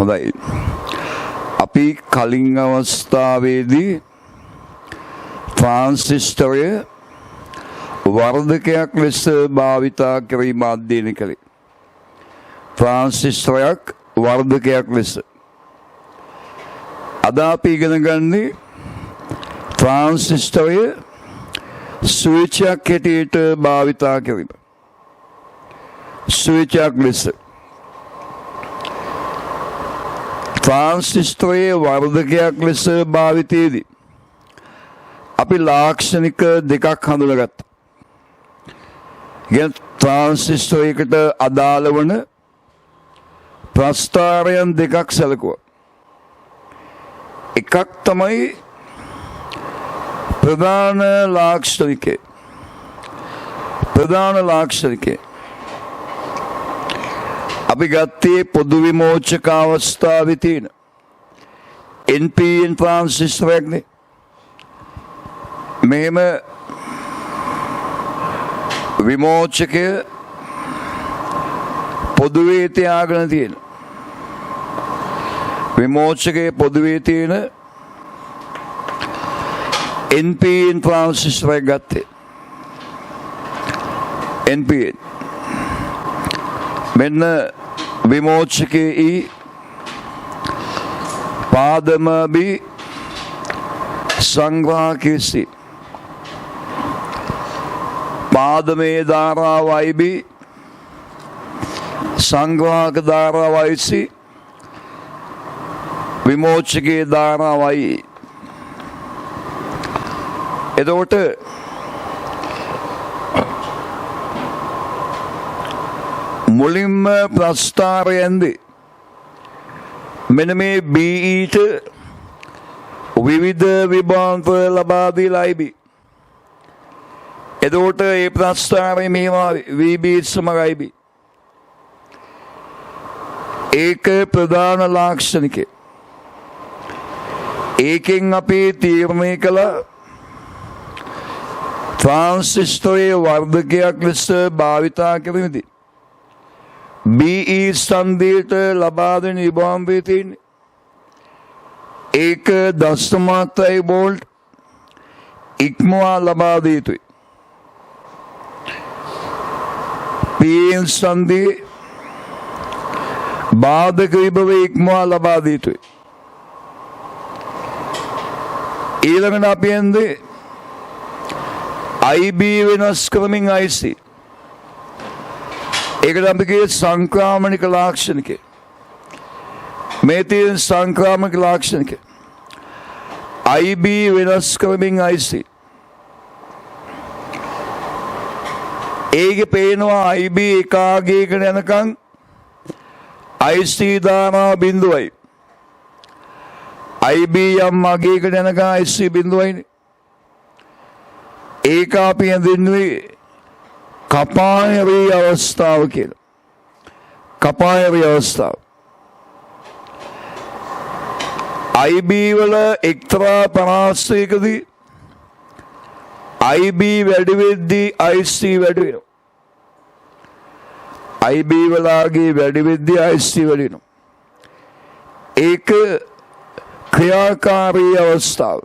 හොඳයි. අපි කලින් අවස්ථාවේදී ට්‍රාන්සිස්ටරය වර්ධකයක් ලෙස භාවිතා කිරීම අධ්‍යයනය කළේ. ට්‍රාන්සිස්ටරයක් වර්ධකයක් ලෙස. අද අපි ඉගෙන ගන්නේ ට්‍රාන්සිස්ටරය ස්විච්යක් හැටියට භාවිතා කිරීම. ස්විච්යක් ලෙස. ට්‍රාන්සිස්ටරයේ වර්ධකයක් ලෙස භාවිතයේදී අපි ලාක්ෂණික දෙකක් හඳුනාගත්තා. ට්‍රාන්සිස්ටරයකට අදාළ වන ප්‍රස්ථාරයන් දෙකක් සැලකුවා. එකක් තමයි ප්‍රධාන ලාක්ෂණිකය. ප්‍රධාන ලාක්ෂණිකය. අපි ගත්තේ පොදු විමෝචක අවස්ථාවේ තියෙන NPN ට්‍රාන්සිස්ටරයක්නේ. මෙහෙම විමෝචකය පොදුවේ තියාගෙන තියෙන. විමෝචකයේ පොදුවේ තියෙන NPN ට්‍රාන්සිස්ටරයක් ගත්තේ. NPN. මෙන්න විමෝචකයේ පාදම B සංග්‍රහකයේ පාදමේ ධාරාව IB සංග්‍රහක ධාරාව IC විමෝචකයේ ධාරාව IE. එතකොට මුලින්ම ප්‍රස්ථාරයෙන්දී මෙන්න මේ BEට විවිධ විභාන්තර ලබා දීලා IB. එතකොට ඒ ප්‍රස්ථාරය මේවා VB සමග IB. ඒක ප්‍රධාන ලාක්ෂණිකය. ඒකෙන් අපි තීරණය කළා ට්‍රාන්සිස්ටරයේ වර්ධකයක් ලෙස භාවිතා කිරීමේදී BE සංදේට ලබා දෙන විභාන්තය තියෙන්නේ. ඒක 0.7 වෝල්ට් ඉක්මවා ලබා දිය යුතුයි. PN සංදේ බාධක විභවය ඉක්මවා ලබා දිය යුතුයි. ඊළඟට අපි එන්නේ IB වෙනස් කරමින් IC. ඒකට අපි කියේ සංක්‍රාමනික ලාක්ෂණිකය. මේ තියෙන සංක්‍රාමනික ලාක්ෂණිකය. IB වෙනස් කරමින් IC. ඒකේ පේනවා IB එකාගයකට යනකම් IC ධාරාව බිඳුවයි. IB යම් අගයකට යනකම් IC බිඳුවයිනේ. ඒක අපි හඳුන්වන්නේ කපායරී අවස්ථාව කියලා. කපායරී අවස්ථාව. IB වල එක්තරා පරාසයකදී IB වැඩි වෙද්දී IC වැඩි වෙනවා. IB වලගේ වැඩි වෙද්දී IC වැඩි වෙනවා. ඒක ක්‍රියාකාරී අවස්ථාව.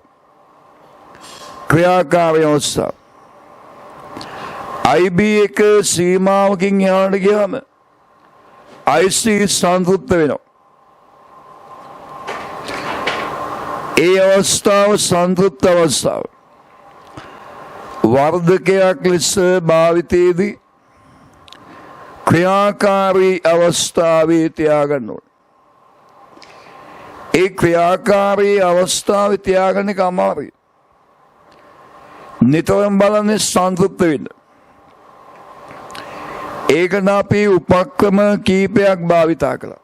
ක්‍රියාකාරී අවස්ථාව. IB එක සීමාවකින් යනට ගියාම IC සංතෘප්ත වෙනවා. ඒ අවස්ථාව සංතෘප්ත අවස්ථාව. වර්ධකයක් ලෙස භාවිතයේදී ක්‍රියාකාරී අවස්ථාවේ තියාගන්න ඕන. ඒ ක්‍රියාකාරී අවස්ථාවේ තියාගන්න එක අමාරුයි. නිතරම බලන්නේ සංතෘප්ත වෙන්න. ඒකට අපි උපක්‍රම කීපයක් භාවිතා කළා.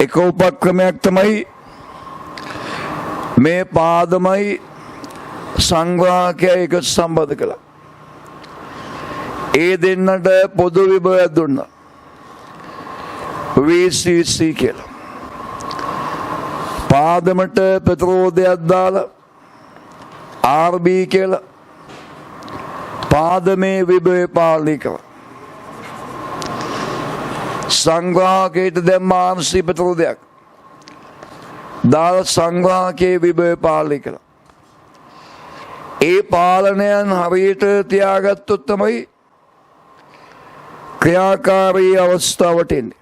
එක උපක්‍රමයක් තමයි මේ පාදමයි සංග්‍රහකය එක සම්බන්ධ කළා. ඒ දෙන්නට පොදු විභවයක් දුන්නා. VCC කියලා. පාදමට ප්‍රතිරෝධයක් දාලා RB කියලා පාදමේ විභවය පාලනය කළා. සංග්‍රාහකයට දැම්මාම සිපතල දෙයක් දාලා සංග්‍රාහකයේ විභව පාලනය කළා. ඒ පාලනයන් හරියට තියාගත්තොත් තමයි ක්‍රියාකාරී අවස්ථාවට එන්නේ.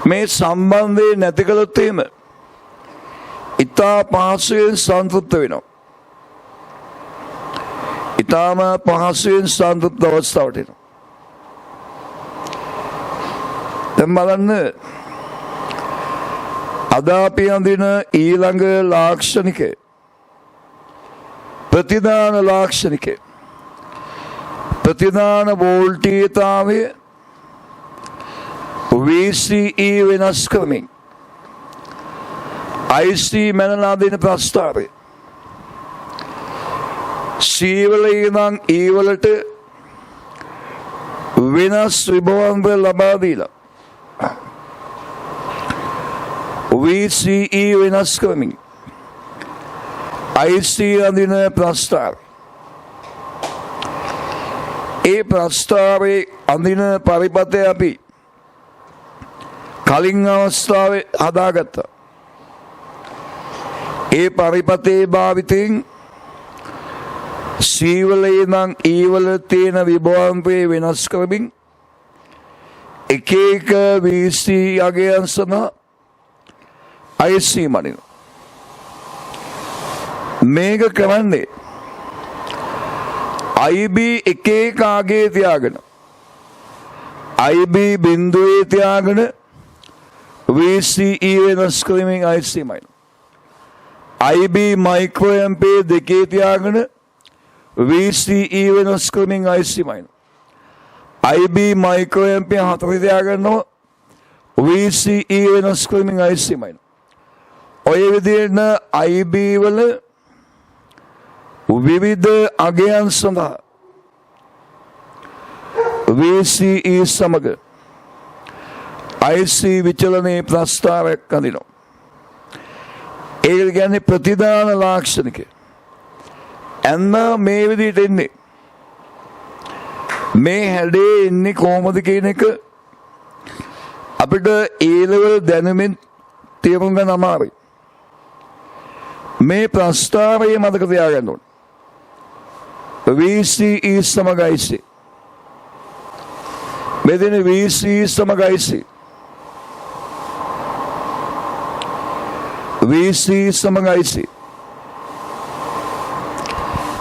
මේ සම්බන්ධය නැති කළොත් එහෙම ඉතා පහසුවෙන් සන්තුෂ්ත වෙනවා. ඉතාම පහසුවෙන් සන්තුෂ්ත අවස්ථාවට එනවා. දැන් බලන්න අද අපි අඳින ඊළඟ ලාක්ෂණිකය ප්‍රතිදාන ලාක්ෂණිකය ප්‍රතිදාන වෝල්ටීයතාවය VCE වෙනස් කරමින් IC මැනලා දෙන ප්‍රස්තාවය C වල ඉඳන් E වලට වෙනස් විභවාංග ලබා දීලා VCE වෙනස් කරමින් IC අඳින ප්‍රස්තාවය ඒ ප්‍රස්තාවයේ අඳින පරිපතය අපි කලින් අවස්ථාවේ හදාගත්තා. ඒ පරිපතේ භාවිතයෙන් C වල ඉඳන් E වල තියෙන විභවාංගය වෙනස් කරමින් එක එක VC අගයන් සඳහා IC මනින. මේක කරන්නේ IB එක එක අගේ තියාගෙන IB බිඳුවේ තියාගෙන VCE වෙනස් කරමින් IC මනින. IB මයික්‍රෝ ඇම්පියර් දෙකේ තියාගෙන VCE වෙනස් කරමින් IC මනින. IB මයික්‍රෝ ඇම්පියර් හතරේ තියාගන්නවා VCE වෙනස් කරමින් IC මනින. ඔය විදිහට IB වල විවිධ අගයන් සඳහා VCE සමග IC විචලනයේ ප්‍රස්තාවයක් අඳිනවා. ඒක කියන්නේ ප්‍රතිදාන ලාක්ෂණිකය. එන්න මේ විදිහට එන්නේ. මේ හැඩේ එන්නේ කොහොමද කියන එක අපිට ඒ ලෙවල් දැනුමින් තේරුම් ගන්න අමාරුයි. මේ ප්‍රස්තාවය මතක තියාගන්න ඕනේ. VCE සමග IC. මෙතන VCE සමග IC. VCE සමග IC.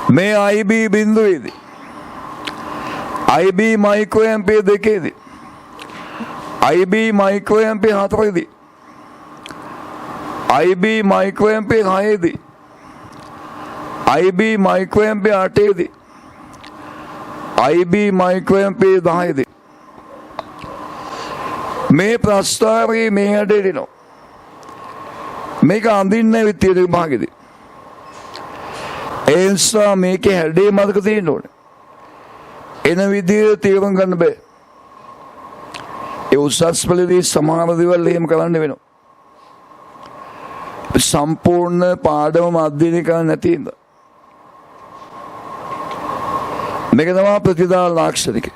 මේ IB බිඳුවේදී IB මයික්‍රෝ ඇම්පියර් දෙකේදී IB මයික්‍රෝ ඇම්පියර් හතරේදී IB මයික්‍රෝ ඇම්පියර් හයේදී IB මයික්‍රෝ ඇම්පියර් අටේදී IB මයික්‍රෝ ඇම්පියර් 10දී මේ ප්‍රස්තාවයේ මේ හැඩයට එනවා. මේක අඳින්නේ විත්‍ය විභාගෙදී. ඒ නිසා මේකේ හැඩේ මතක තියෙන්න ඕනේ. එන විදිහට තේරුම් ගන්න බෑ. ඒ උසස් පෙළදී සමාන දේවල් එහෙම කරන්න වෙනවා. සම්පූර්ණ පාඩම අධ්‍යයනය කරන්න නැති ඉඳ. මේක තමයි ප්‍රතිදාන ලාක්ෂණිකය.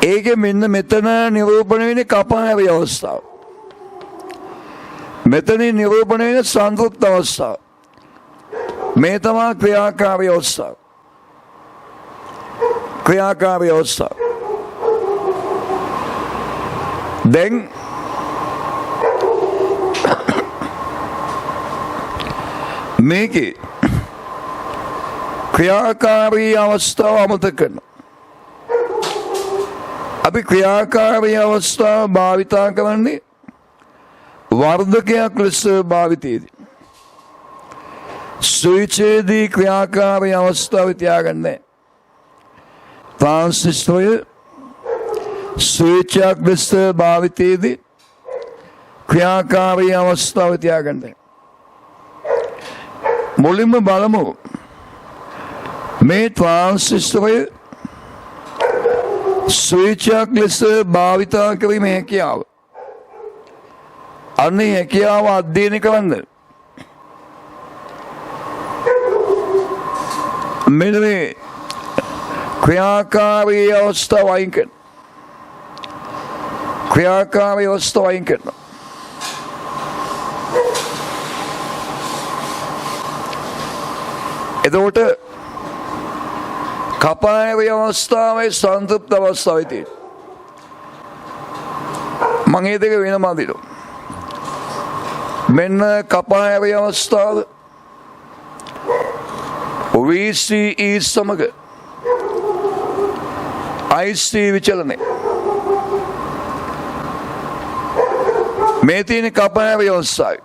ඒකෙ මෙන්න මෙතන නිරූපණය වෙන්නේ කපාහැරි අවස්ථාව. මෙතනින් නිරූපණය වෙන්නේ සංතෘප්ත අවස්ථාව. මේ තමයි ක්‍රියාකාරී අවස්ථාව. ක්‍රියාකාරී අවස්ථාව. දැන් මේකේ ක්‍රියාකාරී අවස්ථාව අමතක කරනවා. අපි ක්‍රියාකාරී අවස්ථාව භාවිතා කරන්නේ වර්ධකයක් ලෙස භාවිතයේදී. ස්විච්චේදී ක්‍රියාකාරී අවස්ථාව තියාගන්නේ. ට්‍රාන්සිස්ටරය ස්විච්චයක් ලෙස භාවිතයේදී ක්‍රියාකාරී අවස්ථාව තියාගන්නේ. මුලින්ම බලමු මේ ට්‍රාන්සිස්ටරය ස්විච්චයක් ලෙස භාවිතා කිරීමේ හැකියාව. අන්නේ හැකියාව අධ්‍යයනය කරන්න. මෙන්න මේ ක්‍රියාකාරී අවස්ථාව අයින් කරන. ක්‍රියාකාර ව්‍යවස්ථාව අයින් කරනවා. එතකොට කපාය ව්‍යවස්ථාවේ සංතෘප්ත අවස්ථාවේ තියෙන මම ඒ දෙක වෙනම අදිනවා. මෙන්න කපාය ව්‍යවස්ථාව VCE සමග IC විචලනය මේ තියෙන කපාය ව්‍යවස්ථාවේ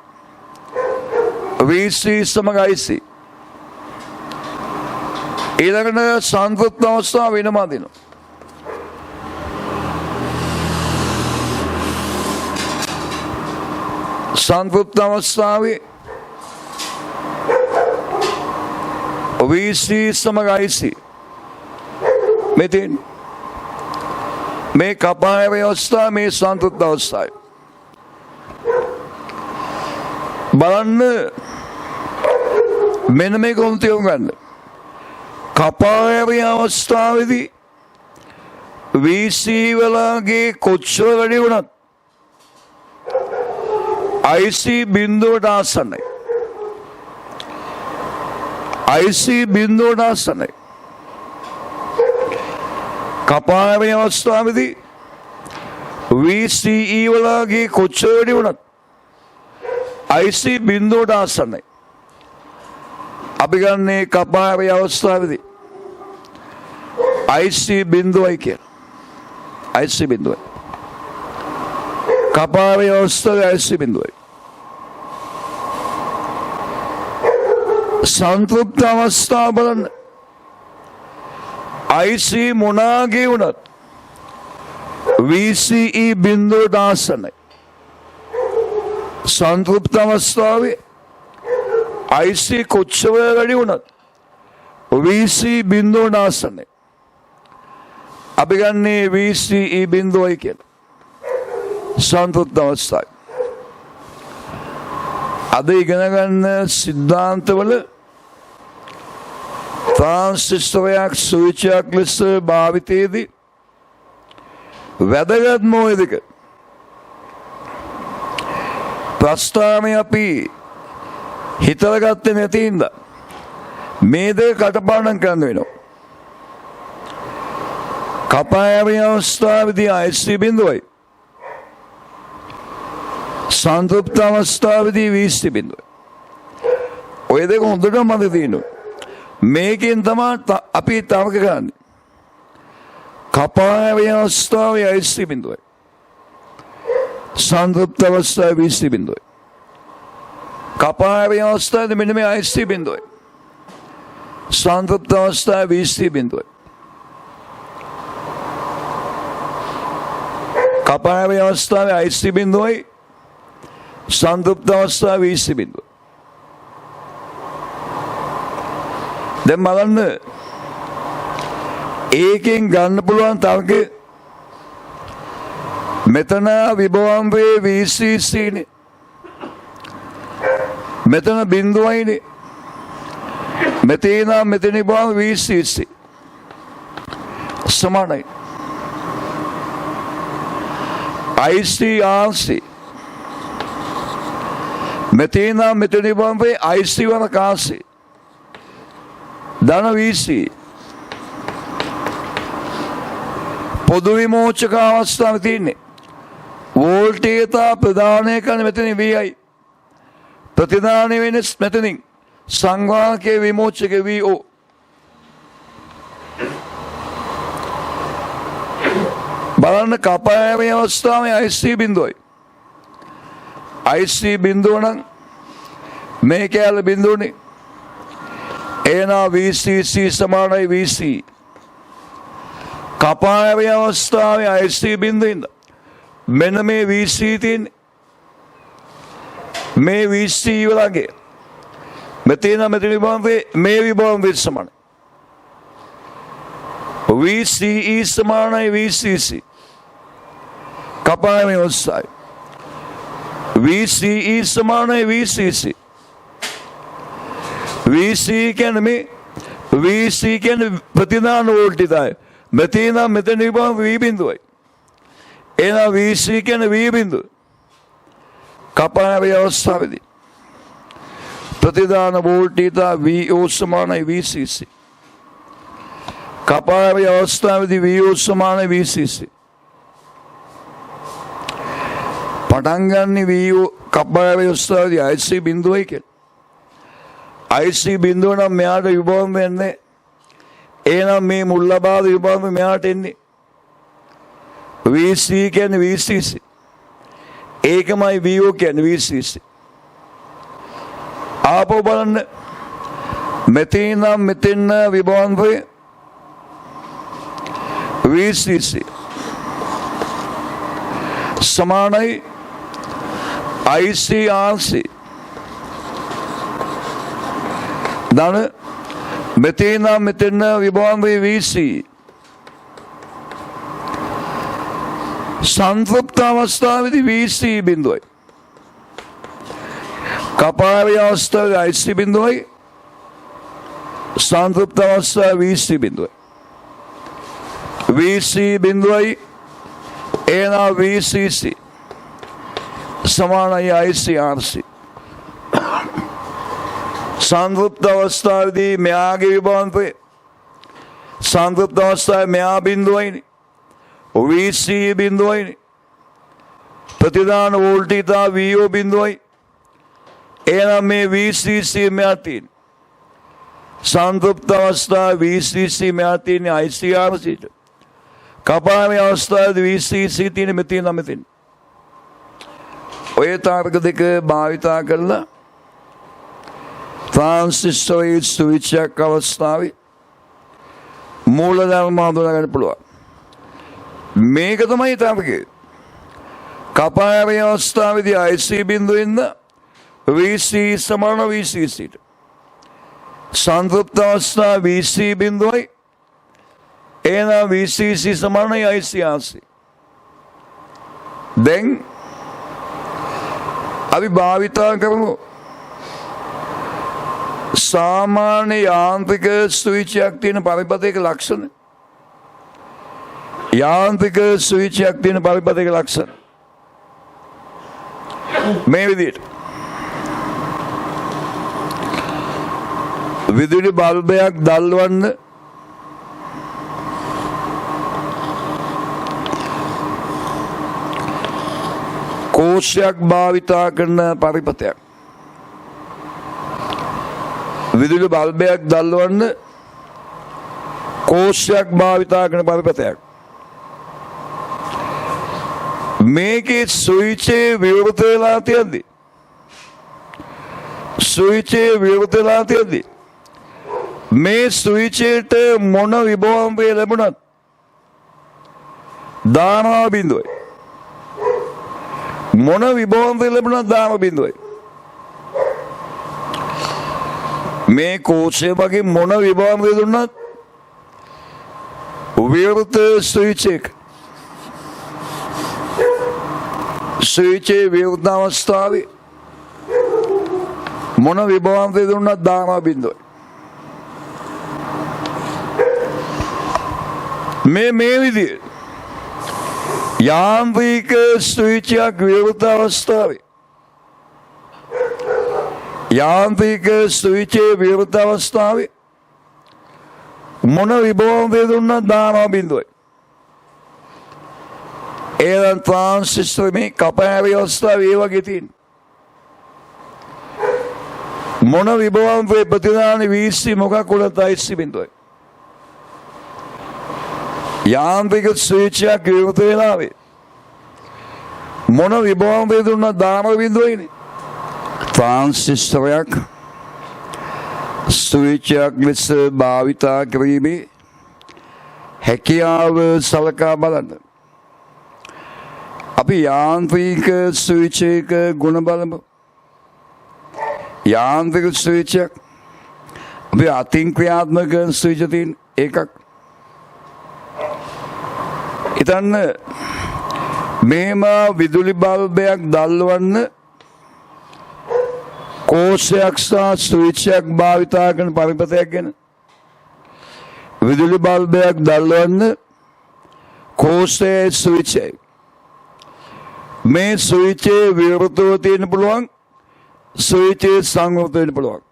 VC සමග IC ඊළඟට සංතෘප්ත අවස්ථාව වෙනම අදිනවා. සංතෘප්ත අවස්ථාවේ VC සමග IC මෙතෙන් මේ කපාය ව්‍යවස්ථාව මේ සංතෘප්ත අවස්ථාවේ බලන්න මෙන්න මේක උන් තේරුම් ගන්න. කපාය අවස්ථාවේදී VC වලගේ කොච්චර වැඩි වුණත් IC බිඳුවට ආසන්නයි. IC බිඳුවට ආසන්නයි. කපාය අවස්ථාවේදී VCE වලගේ කොච්චර වැඩි වුණත් IC බිඳුවට ආසන්නයි. අපි ගන්නේ කපාය අවස්ථාවේදී IC බිඳුවයි කියලා. IC බිඳුවයි. කපාය අවස්ථාවේ IC බිඳුවයි. සංතෘප්ත අවස්ථාව බලන්න. IC මොනාගේ වුණත් VCE බිඳුවට ආසන්නයි. සංතෘප්ත අවස්ථාවේ IC කොච්චර වැඩි වුණත් VC බිඳුවට ආසන්නයි. අපි ගන්නේ VCE බිඳුවයි කියලා. සංතෘප්ත අවස්ථාවේ. අද ඉගෙන ගන්න සිද්ධාන්තවල ට්‍රාන්සිස්ටරයක් ස්විච්යක් ලෙස භාවිතයේදී වැදගත්ම ඔය දෙක. ප්‍රස්ථානය අපි හිතලා ගත්තේ නැති හින්දා මේ දෙක කටපාඩම් කරන්න වෙනවා. කපාය අවස්ථාවේදී IC බිඳුවයි. සංතෘප්ත අවස්ථාවේදී VC බිඳුවයි. ඔය දෙක හොඳට මතක තියෙනවා. මේකෙන් තමයි අපි තර්ක කරන්නේ. කපාය අවස්ථාවේ IC බිඳුවයි. සංතෘප්ත අවස්ථාවේ VC බිඳුවයි. කපාය අවස්ථාවේ මෙන්න මේ IC බිඳුවයි. සංතෘප්ත අවස්ථාවේ VC බිඳුවයි. කපාය අවස්ථාවේ IC බිඳුවයි. සංතෘප්ත අවස්ථාවේ VC බිඳුවයි. දැන් බලන්න ඒකෙන් ගන්න පුළුවන් තර්කය මෙතන විභවම්බේ VCC නේ. මෙතන බිඳුවයිනේ. මෙතන විභවම් VCC සමානයි. IC RC මෙතන විභවම්බේ IC වන කාසි ධන VC පොදු විමෝචක අවස්ථාව තියෙන්නේ. වෝල්ටේජ ප්‍රදානය කරන මෙතන VI ප්‍රතිදානය වෙන මෙතනින් සංවාහකයේ විමෝචක VO. බලන්න කපාය අවස්ථාවේ IC බිඳුවයි. IC බිඳුව නම් මේ කැල බිඳුවනේ. එනවා VCC සමානයි VC. කපාය අවස්ථාවේ IC බිඳුවින්ද මෙන්න මේ VC තියෙන්නේ. මේ VC වලගේ මෙතන විභවම්වේ මේ විභවම්වේ සමානයි. VCE සමානයි VCC. කපාය අවස්ථාවේ VCE සමානයි VCC. VC කියන්නේ VC කියන්නේ ප්‍රතිදාන වෝල්ටේජය. මෙතන විභවම් V බිඳුවයි. එහෙනම් VC කියන්නේ V බිඳුව. කපාවේ අවස්ථාවේදී ප්‍රතිදාන වෝල්ටීයතා VO සමානයි VCC. කපාවේ අවස්ථාවේදී VO සමානයි VCC. පටන් ගන්න VO කපාවේ අවස්ථාවේදී IC බිඳුවයි කියලා. IC බිඳුව නම් මෙයාට විභවම වෙන්නේ. එහෙනම් මේ මුල් ලබාද විභවම මෙයාට එන්නේ. VC කියන්නේ VCC. ඒකමයි VO කියන්නේ VCC. ආපහු බලන්න. මෙතන මෙතන විභවම වේ VCC සමානයි ICRC. දැන් මෙතන විභවම වේ VC. සංතෘප්ත අවස්ථාවේදී VC බිඳුවයි. කපාවේ අවස්ථාවේ IC බිඳුවයි. සංතෘප්ත අවස්ථාවේ VC බිඳුවයි. VC බිඳුවයි එනා VCC සමානයි ICRC. සංතෘප්ත අවස්ථාවේදී මෙයාගේ විභවන්තය සංතෘප්ත අවස්ථාවේ මෙයා බිඳුවයිනේ. VC බිඳුවයි. ප්‍රතිදාන වෝල්ටීයතා VO බිඳුවයි. එහෙනම් මේ VCC මෙයා තියෙන. සංතෘප්ත අවස්ථාවේ VCC මෙයා තියෙන ICRC. කපාවේ අවස්ථාවේ VCC තියෙන මෙතන. ඔය තාරක දෙක භාවිතා කරලා ට්‍රාන්සිස්ටරයේ ස්විච් එක අවස්ථාවේ මූලධර්ම හඳුනා ගන්න පුළුවන්. මේක තමයි තාපකේ. කපාවේ අවස්ථාවේදී IC බිඳුවෙන්ද VC සමාන VCC. සංතෘප්ත අවස්ථාව VC බිඳුවයි. එහෙනම් VCC සමානයි ICRC. දැන් අපි භාවිතා කරමු සාමාන්‍ය යාන්ත්‍රික ස්විච් එකක් තියෙන පරිපථයක ලක්ෂණ. යාන්ත්‍රික ස්විච් එකක් තියෙන පරිපථයක ලක්ෂණ මේ විදිහට. විදුලි බල්බයක් දැල්වන්න කෝෂයක් භාවිතා කරන පරිපථයක්. විදුලි බල්බයක් දැල්වන්න කෝෂයක් භාවිතා කරන පරිපථයක්. මේකේ ස්විචේ විවෘත වෙලා තියෙද්දි මේ ස්විචේට මොන විභවම් වේ ලැබුණත් දානවා බිඳුවයි. මොන විභවම් වේ ලැබුණත් දානවා බිඳුවයි. මේ කෝෂය වගේ මොන විභවම් වේ දුන්නත් විවෘත ස්විච් එක ස්විචේ විවෘත අවස්ථාවේ මොන විභවම් වේ දුන්නත් දානවා බිඳුවයි. මේ විදිහට යාන්ත්‍රික ස්විච් එකක් විවෘත අවස්ථාවේ යාන්ත්‍රික ස්විචේ විවෘත අවස්ථාවේ මොන විභවම් වේ දුන්නත් දානවා බිඳුවයි. එහෙනම් ට්‍රාන්සිස්ටර් මේ කපාවේ අවස්ථාවේ ඒ වගේ තියෙන මොන විභවම් වේ ප්‍රතිදාන VC මොකක් උනත් IC බිඳුවයි. යාන්ත්‍රික ස්විච් එකක් විවෘත වෙලාවේ මොන විභවම් වේ දුන්නත් දානවා බිඳුවයිනේ. ට්‍රාන්සිස්ටරයක් ස්විච් එකක් ලෙස භාවිතා කිරීමේ හැකියාව සලකා බලන්න. අපි යාන්ත්‍රික ස්විච් එක ගුණ බලමු. යාන්ත්‍රික ස්විච් එක අපි අතින් ක්‍රියාත්මක ස්විච් තියෙන එකක්. හිතන්න මේම විදුලි බල්බයක් දැල්වන්න කෝෂයක් සහ ස්විච් එකක් භාවිතා කරන පරිපථයක් ගැන. විදුලි බල්බයක් දැල්වන්න කෝෂයේ ස්විච් එක මේ ස්විචේ විවෘතව තියෙන්න පුළුවන්, ස්විචේ සංවෘත වෙන්න පුළුවන්.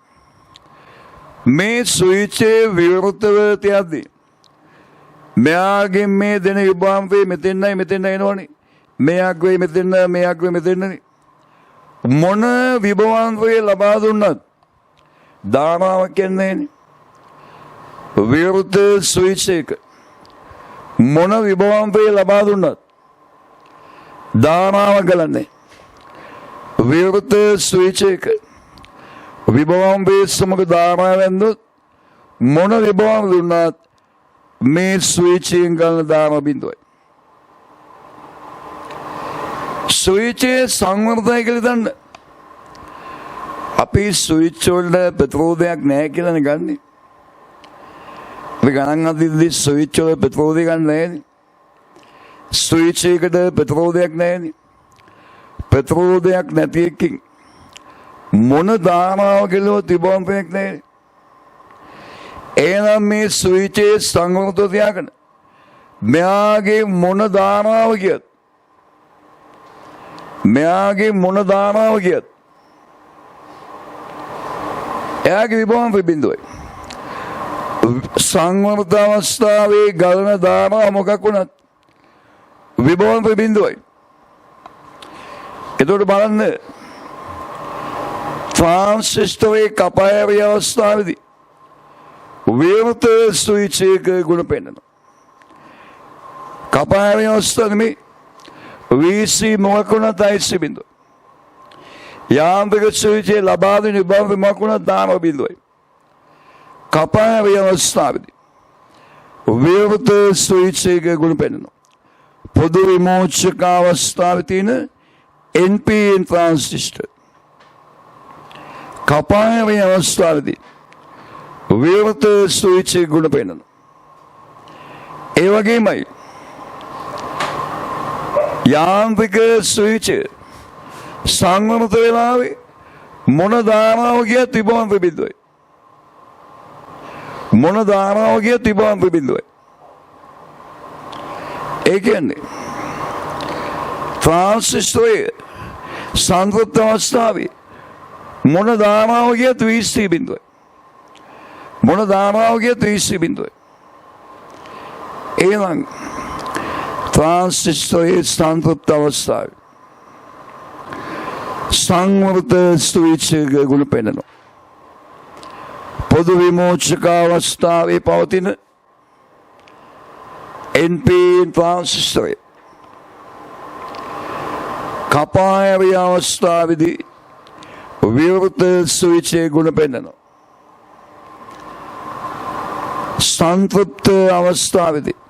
මේ ස්විචේ විවෘතව තියද්දී මෙයාගෙන් මේ දෙන විභාගය මෙතෙන් එනවනේ. මෙයක් වෙයි මෙතෙන් මොන විභවාන්තය ලබා දුන්නත් ධාරාවක් කියන්නේ විවෘත ස්විච් එක මොන විභවාන්තය ලබා දුන්නත් ධාරාව ගලන්නේ. විවෘත ස්විච් එක විභවාන්තය සමග ධාරාව වෙනොත් මොන විභවාන්තය දුන්නත් මේ ස්විචෙන් ගලන ධාරාව බිඳුවයි. ස්විචේ සංවර්ධනය කියලා දන්න. අපි ස්විච් වලට ප්‍රතිරෝධයක් නැහැ කියලා ගන්නේ. අපි ගණන් අදිද්දී ස්විච් වල ප්‍රතිරෝධය ගන්න නැහැ. ස්විච් එකට ප්‍රතිරෝධයක් නැහැ. ප්‍රතිරෝධයක් නැති එකකින් මොන ධාරාව කියලා තිබුණක් නැහැ. එහෙනම් මේ ස්විචේ සංවර්ධනය තියාගෙන මෙයාගේ මොන ධාරාව කියත් එයාගේ විභවම බිඳුවයි. සංවර්ධන අවස්ථාවේ ගලන ධාරාව මොකක් වුණත් විභවම බිඳුවයි. එතකොට බලන්න ට්‍රාන්සිස්ටරේ කපායරි අවස්ථාවේදී විවෘත ස්විච් එක ගුණ පෙන්නනවා. කපායරි අවස්ථාවේ VC මොකක් වුණත් IC බිඳුවයි. යාන්ත්‍රික ස්විචේ ලබා දෙන විභව මොකක් වුණත් ධාරාව බිඳුවයි. කපායරි අවස්ථාවේදී විවෘත ස්විච් එක ගුණ පෙන්නනවා. පොදු විමෝචක අවස්ථාවේ තියෙන NPN ට්‍රාන්සිස්ටර් කපායරි අවස්ථාවේදී විවෘත ස්විච් එක ගුණ පෙන්නනවා. ඒ වගේමයි යාන්ත්‍රික ස්විච් සංවර්ධන වෙලාවේ මොන ධාරාව ගියත් විභවම බිඳුවයි. ඒ කියන්නේ ට්‍රාන්සිස්ටරේ සංවෘත අවස්ථාවේ මොන ධාරාව ගියත් VC බිඳුවයි. එහෙනම් ට්‍රාන්සිස්ටරේ සංවෘත අවස්ථාවේ සංවෘත ස්විච් එක ගුණ පෙන්නනවා. පොදු විමෝචක අවස්ථාවේ පවතින NPN ට්‍රාන්සිස්ටරේ කපායරි අවස්ථාවේදී විවෘත ස්විච් එක ගුණ පෙන්නනවා. සංතෘප්ත අවස්ථාවේදී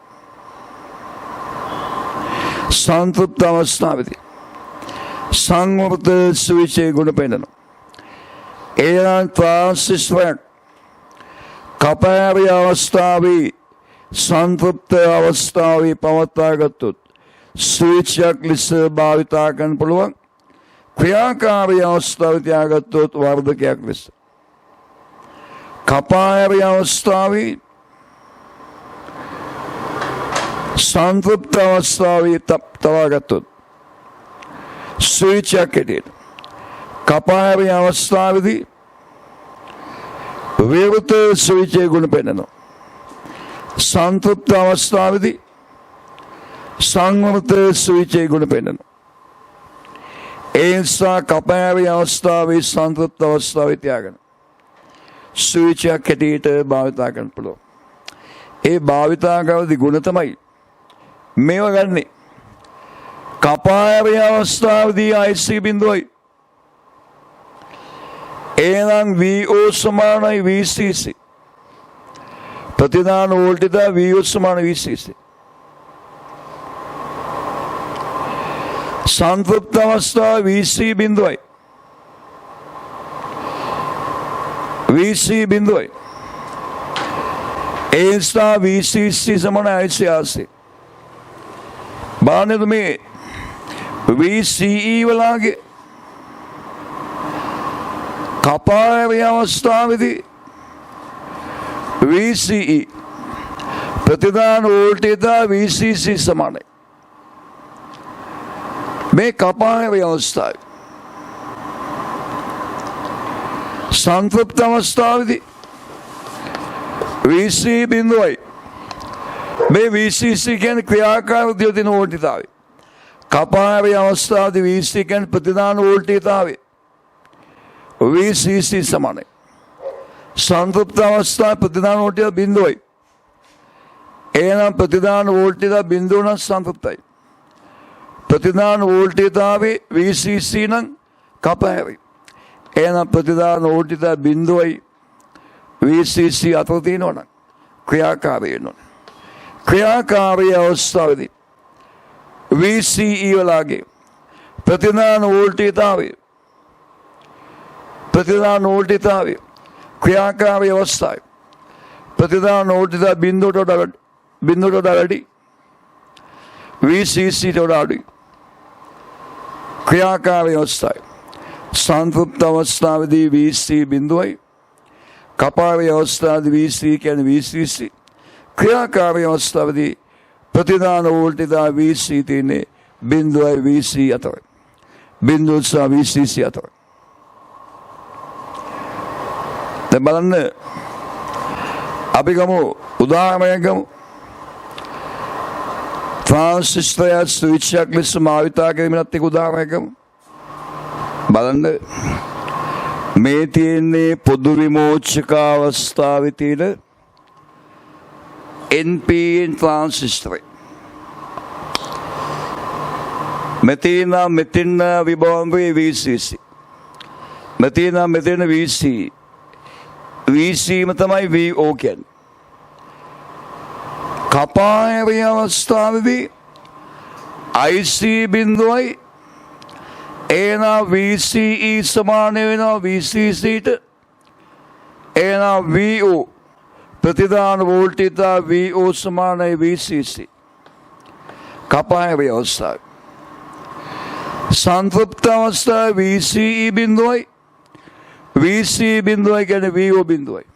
සංවර්ධන ස්විච් එක ගුණ පෙන්නනවා. එනම් ට්‍රාන්සිස්ටර් කපායරි අවස්ථාවේ සංතෘප්ත අවස්ථාවේ පවත්වා ගත්තොත් ස්විච් එකක් ලෙස භාවිතා කරන්න පුළුවන්. ක්‍රියාකාරී අවස්ථාවේ තියාගත්තොත් වර්ධකයක් ලෙස. කපායරි අවස්ථාවේ සංතෘප්ත අවස්ථාවේ තබා ගත්තොත් ස්විච් එකක් හැටියට. කපායරි අවස්ථාවේදී විවෘත ස්විච් එක ගුණ පෙන්නනවා. සංතෘප්ත අවස්ථාවේදී සංවර්ධන ස්විච් එක ගුණ පෙන්නනවා. ඒ නිසා කපායරි අවස්ථාවේ සංතෘප්ත අවස්ථාවේ තියාගෙන ස්විච් එකක් හැටියට භාවිතා කරන්න පුළුවන්. ඒ භාවිතා කරද්දී ගුණ තමයි මේව ගන්නේ. කපායරි අවස්ථාවේදී IC බිඳුවයි. එහෙනම් VO සමානයි VCC. ප්‍රතිදාන වෝල්ටේජ VO සමාන VCC. සංතෘප්ත අවස්ථාව VC බිඳුවයි. ඒ නිසා VCC සමාන ICRC. බලන්නද මේ VCE වලගේ කපායරි අවස්ථාවේදී VCE ප්‍රතිදාන වෝල්ටේජ VCC සමානයි. මේ කපාවේ අවස්ථාවේ සංතෘප්ත අවස්ථාවේදී VC බිඳුවයි මේ VCC කියන්නේ ක්‍රියාකාර උද්‍යෝතින වෝල්ටේජය. කපාවේ අවස්ථාවේදී VC කියන්නේ ප්‍රතිදාන වෝල්ටේජය. VCC සමානයි. සංතෘප්ත අවස්ථාවේ ප්‍රතිදාන වෝල්ටේජය බිඳුවයි. එහෙනම් ප්‍රතිදාන වෝල්ටේජය බිඳුව නම් සංතෘප්තයි. ප්‍රතිදාන වෝල්ටේජය VCC නම් කපාවේ. එහෙනම් ප්‍රතිදාන වෝල්ටේජය බිඳුවයි VCC අතර තියෙනවා ක්‍රියාකාරී වෙනවා. ක්‍රියාකාරී අවස්ථාවේදී VCE වලගේ ප්‍රතිදාන වෝල්ටේජය ක්‍රියාකාරී අවස්ථාවේ ප්‍රතිදාන වෝල්ටේජය බිඳුවට වැඩි VCC වලට අඩුයි. ක්‍රියාකාරී අවස්ථාවේ සංතෘප්ත අවස්ථාවේදී VC බිඳුවයි. කපාවේ අවස්ථාවේදී VC කියන්නේ VCC. ක්‍රියාකාරී අවස්ථාවේදී ප්‍රතිදාන වෝල්ටේජය VC තියෙන්නේ බිඳුවයි VC අතර. බිඳුව සහ VCC අතර. දැන් බලන්න අපි ගමු උදාහරණයක් ගමු. ට්‍රාන්සිස්ටරය ස්විච් එකක් ලෙස භාවිතා කිරීමත් එක්ක උදාහරණයක් ගමු. බලන්න මේ තියෙන්නේ පොදු විමෝචක අවස්ථාවේ තියෙන NPN ට්‍රාන්සිස්ටරය. මෙතන විභවයේ VCC. මෙතන VC. VCම තමයි VO කියන්නේ. කපාවේ අවස්ථාවේදී IC බිඳුවයි එහෙනම් VCE සමාන වෙනවා VCCට. එහෙනම් VO ප්‍රතිදාන වෝල්ටේජය VO සමානයි VCC. කපාවේ අවස්ථාවේ සංතෘප්ත අවස්ථාවේ VCE බිඳුවයි VC බිඳුවයි කියන්නේ VO බිඳුවයි.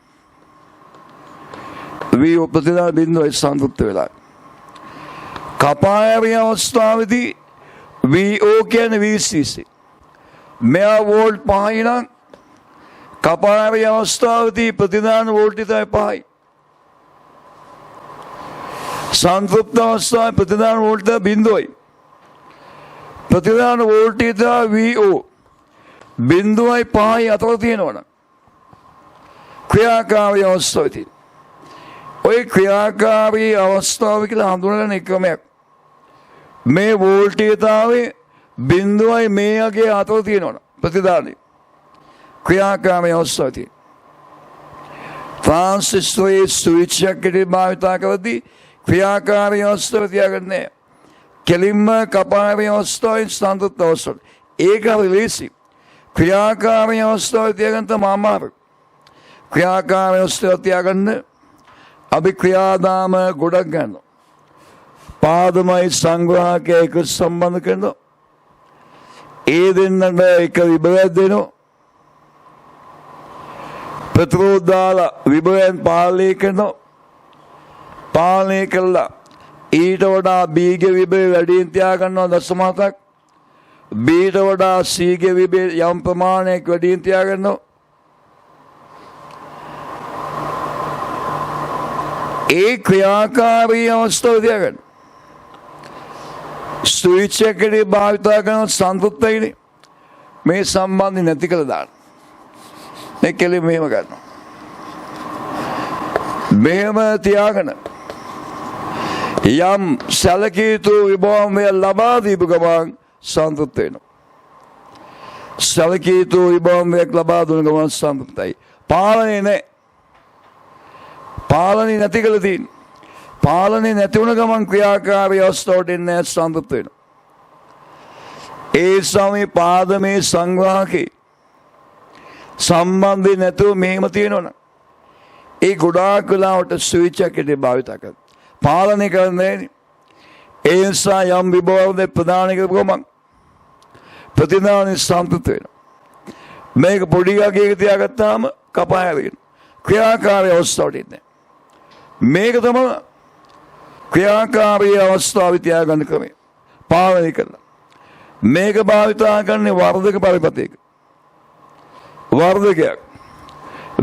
VO ප්‍රතිදාන බිඳුවයි සංතෘප්ත වෙලා. කපාවේ අවස්ථාවේදී VO කියන්නේ VCC. මෙයා වෝල්ට් 5යි නම් කපාවේ අවස්ථාවේදී ප්‍රතිදාන වෝල්ටේජය 5යි. සංතෘප්ත අවස්ථාවේ ප්‍රතිදාන වෝල්ටේජය බිඳුවයි. ප්‍රතිදාන වෝල්ටේජය VO බිඳුවයි 5යි අතර තියෙනවනම් ක්‍රියාකාරී අවස්ථාවේදී ඔය ක්‍රියාකාරී අවස්ථාව කියලා හඳුනගන්න එකමයක්. මේ වෝල්ටේජය බිඳුවයි මේගේ අතර තියෙනවනම් ප්‍රතිදානයේ ක්‍රියාකාරී අවස්ථාවේදී ට්‍රාන්සිස්ටරයේ ස්විච් එකකට භාවිතා කරද්දී ක්‍රියාකාරී අවස්ථාව තියාගන්නේ කෙලින්ම කපාවේ අවස්ථාවේ සංතෘප්ත අවස්ථාව. ඒක රිලීසි. ක්‍රියාකාරී අවස්ථාව තියාගන්න තමයි අමාරු. ක්‍රියාකාරී අවස්ථාව තියාගන්න අපි ක්‍රියාදාම ගොඩක් ගන්නවා. පාදමයි සංග්‍රහකය එක සම්බන්ධ කරනවා. ඒ දෙන්නට එක විභවයක් දෙනවා. ප්‍රතිරෝධාල විභවයන් පාලනය කරනවා. පාලනය කළා ඊට වඩා බීගේ විභවය වැඩියෙන් තියාගන්නවා 0.7ක්. බීට වඩා සීගේ විභවය යම් ප්‍රමාණයක් වැඩියෙන් තියාගන්නවා. ඒ ක්‍රියාකාරී අවස්ථාව තියාගන්න. ස්විච් එකකට භාවිතා කරන සංතෘප්තයිනේ මේ සම්බන්ධය නැති කළ දාන්න. මේ කෙලෙ මෙහෙම ගන්නවා. මෙහෙම තියාගෙන යම් සැලකිය යුතු විභවය ලබා දීපු ගමන් සංතෘප්ත වෙනවා. සැලකිය යුතු විභවයක් ලබා දුන ගමන් සංතෘප්තයි. පාලනේ නැහැ. පාලනේ නැති කළ තියෙන්නේ. පාලනේ නැති වුණ ගමන් ක්‍රියාකාරී අවස්ථාවට එන්නේ සංතෘප්ත වෙනවා. ඒ සමේ පාදමේ සංග්‍රහකේ සම්බන්ධේ නැතුව මෙහෙම තියෙනවනේ. ඒ ගොඩාක් වෙලාවට ස්විච් එකකට භාවිතා කරනවා. පාලනය කරන්නේ නැහැ. ඒ නිසා යම් විභවයක් ප්‍රදාන කරපුවම ප්‍රතිදාන සංතෘප්ත වෙනවා. මේක පොඩි අගයක තියාගත්තාම කපාය වෙනවා. ක්‍රියාකාරී අවස්ථාවට එන්නේ. මේක තමයි ක්‍රියාකාරී අවස්ථාවේ තියාගන්න ක්‍රමය. පාලනය කරලා මේක භාවිතා කරන්නේ වර්ධක පරිපතයක. වර්ධකයක්.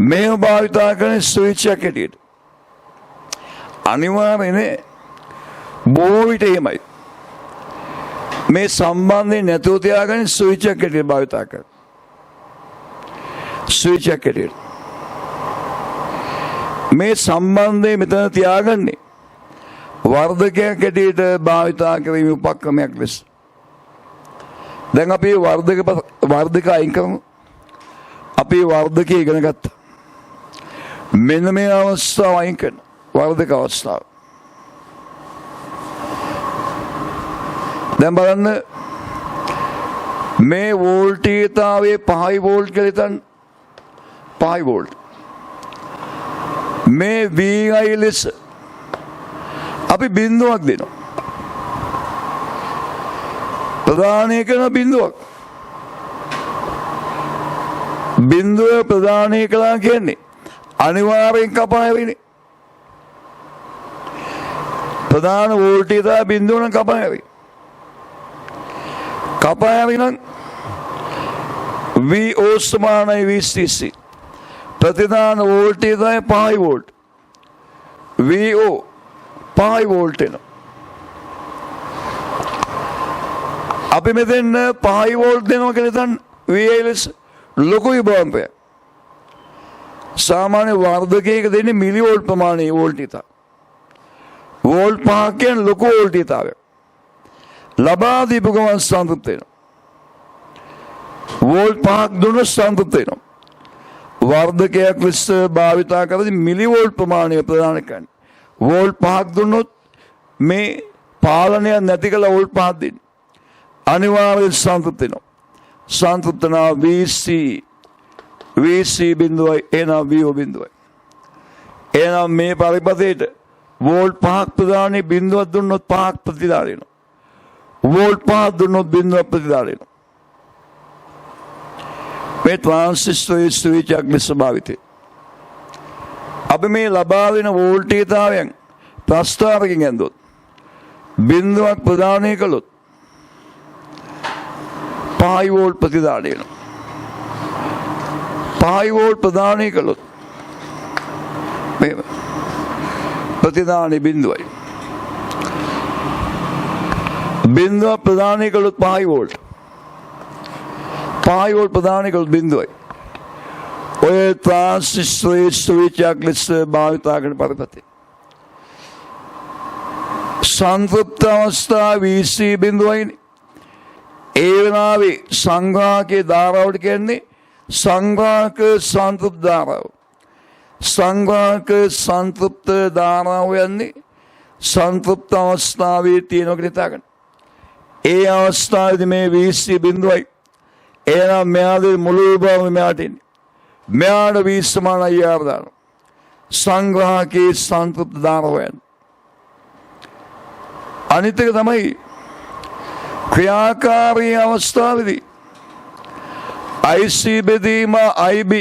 මේක භාවිතා කරන්නේ ස්විච්යක් හැටියට. අනිවාර්යනේ බොහෝ විට එහෙමයි. මේ සම්බන්ධය නැතුව තියාගන්නේ ස්විච්යක් හැටියට භාවිතා කරනවා. ස්විච්යක් හැටියට. මේ සම්බන්ධය මෙතන තියාගන්නේ වර්ධකයක් හැටියට භාවිතා කිරීමේ උපක්‍රමයක් ලෙස. දැන් අපි වර්ධක අයින් කරමු. අපි වර්ධකය ඉගෙන ගත්තා. මෙන්න මේ අවස්ථාව අයින් කරන වර්ධක අවස්ථාව. දැන් බලන්න මේ වෝල්ටීයතාවයේ 5 වෝල්ට් කියලා හිතන්න. 5 වෝල්ට්. මේ VI ලෙස අපි බිඳුවක් දෙනවා. ප්‍රදානය කරන බිඳුවක්. බිඳුව ප්‍රදානය කළා කියන්නේ අනිවාර්යෙන් කපායවිනේ. ප්‍රධාන වෝල්ටීයතාව බිඳුව නම් කපායවි. කපායවි නම් VO සමානයි VCC. ප්‍රතිදාන වෝල්ටීයතාවය 5 වෝල්ට්. VO 5 වෝල්ට් එනවා. අපි මෙතෙන් 5 වෝල්ට් දෙනවා කියලා හිතන්න. VI ලෙස ලොකු විභවය. සාමාන්‍ය වර්ධකයක දෙන්නේ මිලි වෝල්ට් ප්‍රමාණයේ වෝල්ටීයතාව. වෝල්ට් 5 කියන්නේ ලොකු වෝල්ටීයතාවය. ලබා දීපු ගමන් සංතෘප්ත වෙනවා. වෝල්ට් 5ක් දුන්නොත් සංතෘප්ත වෙනවා. වර්ධකයක් ලෙස භාවිතා කරද්දී මිලි වෝල්ට් ප්‍රමාණය ප්‍රදාන කරන්නේ. වෝල්ට් 5ක් දුන්නොත් මේ පාලනය නැති කළ වෝල්ට් 5ක් දෙන්නේ. අනිවාර්යෙන් සංතෘප්ත වෙනවා. සංතෘප්ත නා VC බිඳුවයි එනවා VO බිඳුවයි. එහෙනම් මේ පරිපතේට වෝල්ට් 5ක් ප්‍රදානයේ බිඳුවක් දුන්නොත් 5ක් ප්‍රතිදාන වෙනවා. වෝල්ට් 5ක් දුන්නොත් බිඳුවක් ප්‍රතිදාන වෙනවා. මේ ට්‍රාන්සිස්ටරයේ ස්විච්යක් ලෙස භාවිතයි. අපි මේ ලබා දෙන වෝල්ටීයතාවයන් ප්‍රස්ථාරකයෙන් ඇඳුවොත් බිඳුවක් ප්‍රදානය කළොත් 5 වෝල්ට් ප්‍රතිදානය වෙනවා. 5 වෝල්ට් ප්‍රදානය කළොත් මේ ප්‍රතිදානයේ බිඳුවයි. බිඳුව ප්‍රදානය කළොත් 5 වෝල්ට්. 5 වෝල්ට් ප්‍රදානය කළොත් බිඳුවයි. ඔය ට්‍රාන්සිස්ටරයේ ස්විච්යක් ලෙස භාවිතා කරන පරිපතේ. සංතෘප්ත අවස්ථාව VC බිඳුවයිනේ. ඒ වෙනාවේ සංග්‍රාහකයේ ධාරාවට කියන්නේ සංග්‍රාහක සංතෘප්ත ධාරාව. සංග්‍රාහක සංතෘප්ත ධාරාව යන්නේ සංතෘප්ත අවස්ථාවේ තියෙනවා කියලා හිතාගන්න. ඒ අවස්ථාවේදී මේ VC බිඳුවයි. එහෙනම් මෙයාගේ මුළු විභවය මෙයාට එන්නේ. මෙයාට V සමානයි IR දානවා. සංග්‍රාහකයේ සංතෘප්ත ධාරාව යන්නේ. අනිත් එක තමයි ක්‍රියාකාරී අවස්ථාවේදී IC බෙදීම IB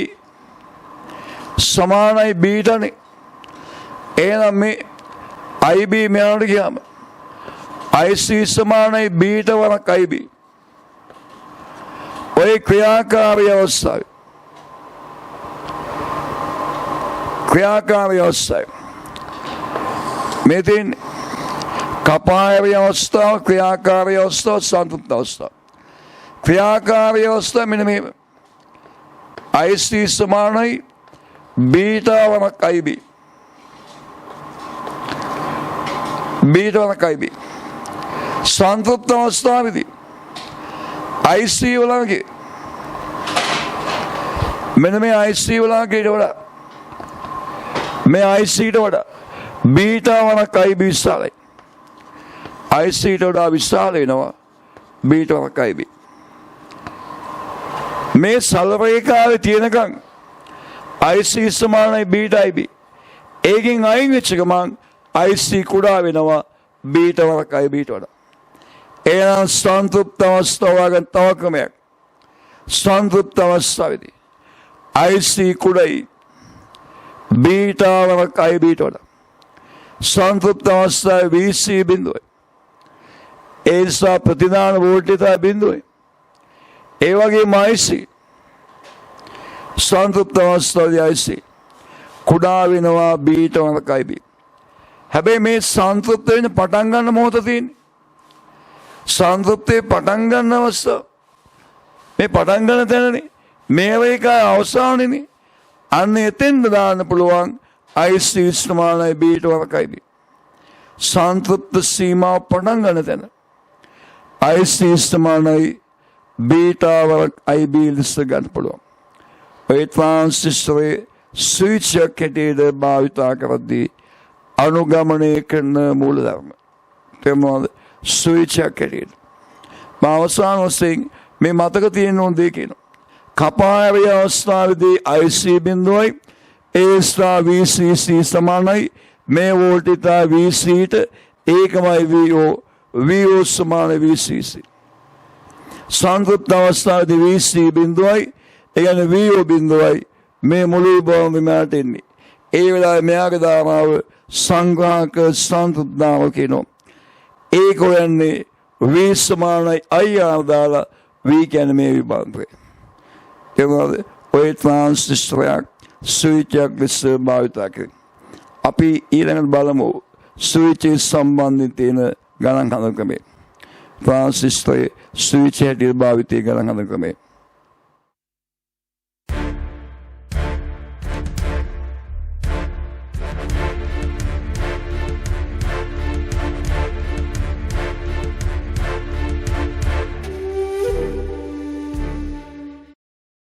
සමානයි බීටනේ. එහෙනම් මේ IB මෙයාට ගියාම IC සමානයි බීට වරක් IB. ඔය ක්‍රියාකාරී අවස්ථාවේ මේ තියෙන්නේ කපායවි අවස්ථාව, ක්‍රියාකාරී අවස්ථාව, සංතෘප්ත අවස්ථාව. ක්‍රියාකාරී අවස්ථාව මෙන්න මේ IC සමානයි බීටා වරක් IB. බීටා වරක් IB. සංතෘප්ත අවස්ථාවේදී IC වලගේ මෙන්න මේ IC වලගේ වඩා මේ IC ට වඩා බීටා වරක් IB විශාලයි. IC ට වඩා විශාල වෙනවා බීටා වරක් IB. මේ සල රේඛාවේ තියෙනකන් IC සමානයි බීටා IB. ඒකෙන් අයින් වෙච්ච ගමන් IC කුඩා වෙනවා බීටා වරක් IB ට වඩා. එහෙනම් සංතෘප්ත අවස්ථාව ගන්න තව ක්‍රමයක්. සංතෘප්ත අවස්ථාවේදී IC කුඩයි බීටා වරක් IB ට වඩා. සංතෘප්ත අවස්ථාවේ VC බිඳුවයි. ඒ නිසා ප්‍රතිදාන වෝල්ටේජය බිඳුවයි. ඒ වගේම IC සංතෘප්ත අවස්ථාවේ IC කුඩා වෙනවා බීට වරකයි බී. හැබැයි මේ සංතෘප්ත වෙන පටන් ගන්න මොහොත තියෙන්නේ. සංතෘප්තේ පටන් ගන්න අවස්ථාව මේ පටන් ගන්න තැනනේ. මේව එකයි අවසානනේ. අන්න එතෙන්ද දාන්න පුළුවන් IC සමානයි බීට වරකයි බී. සංතෘප්ත සීමාව පටන් ගන්න තැන IC සමානයි බීටා වරකයි බී ලෙස ගන්න පුළුවන්. ඒ ට්‍රාන්සිස්ටරේ ස්විච් එකක් හැටියට භාවිතා කරද්දී අනුගමනය කරන මූලධර්ම තේරුණාද? ස්විච් එකක් හැටියට. අවසාන වශයෙන් මේ මතක තියෙන ඕන දෙය කියනවා. කපාවේ අවස්ථාවේදී IC බිඳුවයි VCC සමානයි. මේ වෝල්ටේජය VCට ඒකමයි VO සමානයි VCC. සංතෘප්ත අවස්ථාවේදී VC බිඳුවයි ඒ කියන්නේ VO බිඳුවයි මේ මුළු බවම මෙයාට එන්නේ. ඒ වෙලාවේ මෙයාගේ ධාරාව සංග්‍රහක සංතෘප්තාව කියනවා. ඒක හොයන්නේ V සමානයි IR දාලා V කියන්නේ මේ විභාගය. ඒකවල ඔය ට්‍රාන්සිස්ටරයක් ස්විච් එකක් ලෙස භාවිත කරනවා. අපි ඊළඟට බලමු ස්විච් සම්බන්ධයෙන් තියෙන ගණන් හඳුන්වීම. ට්‍රාන්සිස්ටරයේ ස්විච් හැටියට භාවිතය ගණන් හඳුන්වීම.